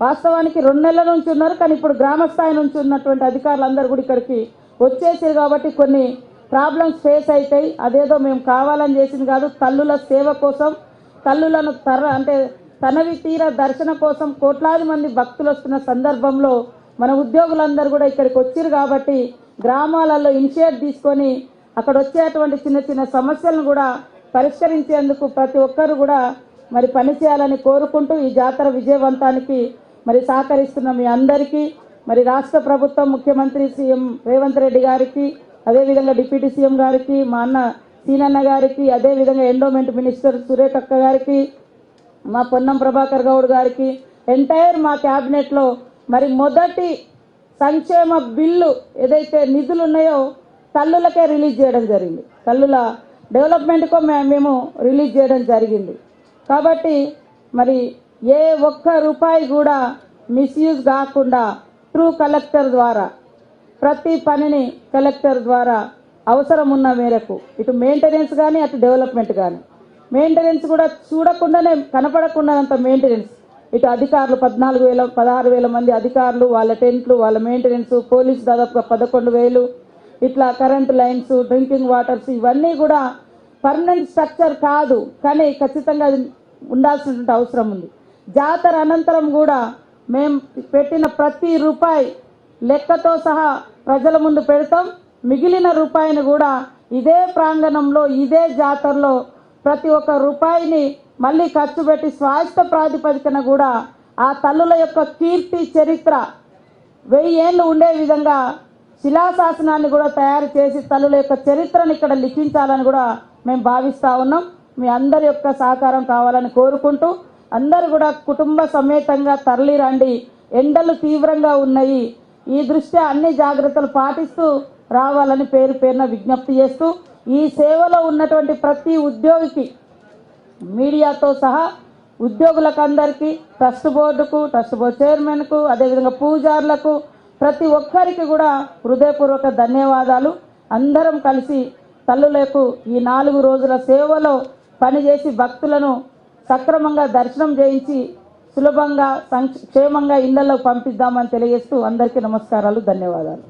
వాస్తవానికి 2 నెలల నుంచి ఉన్నారు, కానీ ఇప్పుడు గ్రామ స్థాయి నుంచి ఉన్నటువంటి అధికారులందరూ కూడా ఇక్కడికి వచ్చేసారు కాబట్టి కొన్ని ప్రాబ్లమ్స్ ఫేస్ అవుతాయి. అదేదో మేము కావాలని చేసింది కాదు, తల్లుల సేవ కోసం, తల్లులను తనవి తీర దర్శన కోసం కోట్లాది మంది భక్తులు వస్తున్న సందర్భంలో మన ఉద్యోగులందరూ కూడా ఇక్కడికి వచ్చారు కాబట్టి గ్రామాలలో ఇనిషియేట్ తీసుకొని అక్కడ వచ్చేటువంటి చిన్న చిన్న సమస్యలను కూడా పరిష్కరించేందుకు ప్రతి ఒక్కరు కూడా మరి పనిచేయాలని కోరుకుంటూ ఈ జాతర విజయవంతానికి మరి సహకరిస్తున్న మీ అందరికీ, మరి రాష్ట్ర ప్రభుత్వం ముఖ్యమంత్రి సీఎం రేవంత్ రెడ్డి గారికి, అదేవిధంగా డిప్యూటీ సీఎం గారికి, మా అన్న సీనన్న గారికి, అదేవిధంగా ఎండోమెంట్ మినిస్టర్ సురేఖక్క గారికి, మా పొన్నం ప్రభాకర్ గౌడ్ గారికి, ఎంటైర్ మా క్యాబినెట్లో మరి మొదటి సంక్షేమ బిల్లు ఏదైతే నిధులు ఉన్నాయో తల్లులకే రిలీజ్ చేయడం జరిగింది. తల్లుల డెవలప్మెంట్కో మేము రిలీజ్ చేయడం జరిగింది. కాబట్టి మరి ఏ ఒక్క రూపాయి కూడా మిస్యూజ్ కాకుండా ట్రూ కలెక్టర్ ద్వారా ప్రతి పనిని కలెక్టర్ ద్వారా అవసరం ఉన్న మేరకు ఇటు మెయింటెనెన్స్ కానీ అటు డెవలప్మెంట్ కానీ, మెయింటెనెన్స్ కూడా చూడకుండానే కనపడకుండానంత మెయింటెనెన్స్, ఇటు అధికారులు 16,000 మంది అధికారులు, వాళ్ళ టెంట్లు, వాళ్ళ మెయింటెనెన్స్, పోలీసు దాదాపుగా 11,000, ఇట్లా కరెంటు లైన్స్, డ్రింకింగ్ వాటర్స్, ఇవన్నీ కూడా పర్మనెంట్ స్ట్రక్చర్ కాదు, కానీ ఖచ్చితంగా అది ఉండాల్సినటువంటి అవసరం ఉంది. జాతర అనంతరం కూడా మేము పెట్టిన ప్రతి రూపాయి లెక్కతో సహా ప్రజల ముందు పెడతాం. మిగిలిన రూపాయిని కూడా ఇదే ప్రాంగణంలో ఇదే జాతరలో ప్రతి ఒక్క రూపాయిని మళ్ళీ ఖర్చు పెట్టి స్వాస్థ్య ప్రాతిపదికన కూడా ఆ తల్లుల యొక్క కీర్తి చరిత్ర 1000 ఏళ్ళు ఉండే విధంగా శిలాశాసనాన్ని కూడా తయారు చేసి తల్లుల యొక్క చరిత్రను ఇక్కడ లిఖించాలని కూడా మేము భావిస్తూ ఉన్నాం. మీ అందరి యొక్క సహకారం కావాలని కోరుకుంటూ అందరూ కూడా కుటుంబ సమేతంగా తరలి రండి. ఎండలు తీవ్రంగా ఉన్నాయి, ఈ దృష్ట్యా అన్ని జాగ్రత్తలు పాటిస్తూ రావాలని పేరు పేరున విజ్ఞప్తి చేస్తూ ఈ సేవలో ఉన్నటువంటి ప్రతి ఉద్యోగికి, మీడియాతో సహా ఉద్యోగులకు అందరికీ, ట్రస్ట్ బోర్డుకు, ట్రస్ట్ బోర్డు చైర్మన్కు, అదేవిధంగా పూజారులకు, ప్రతి ఒక్కరికి కూడా హృదయపూర్వక ధన్యవాదాలు. అందరం కలిసి తల్లులకు ఈ 4 రోజుల సేవలో పనిచేసి భక్తులను సక్రమంగా దర్శనం చేయించి సులభంగా క్షేమంగా ఇళ్లలో పంపిద్దామని తెలియజేస్తూ అందరికీ నమస్కారాలు, ధన్యవాదాలు.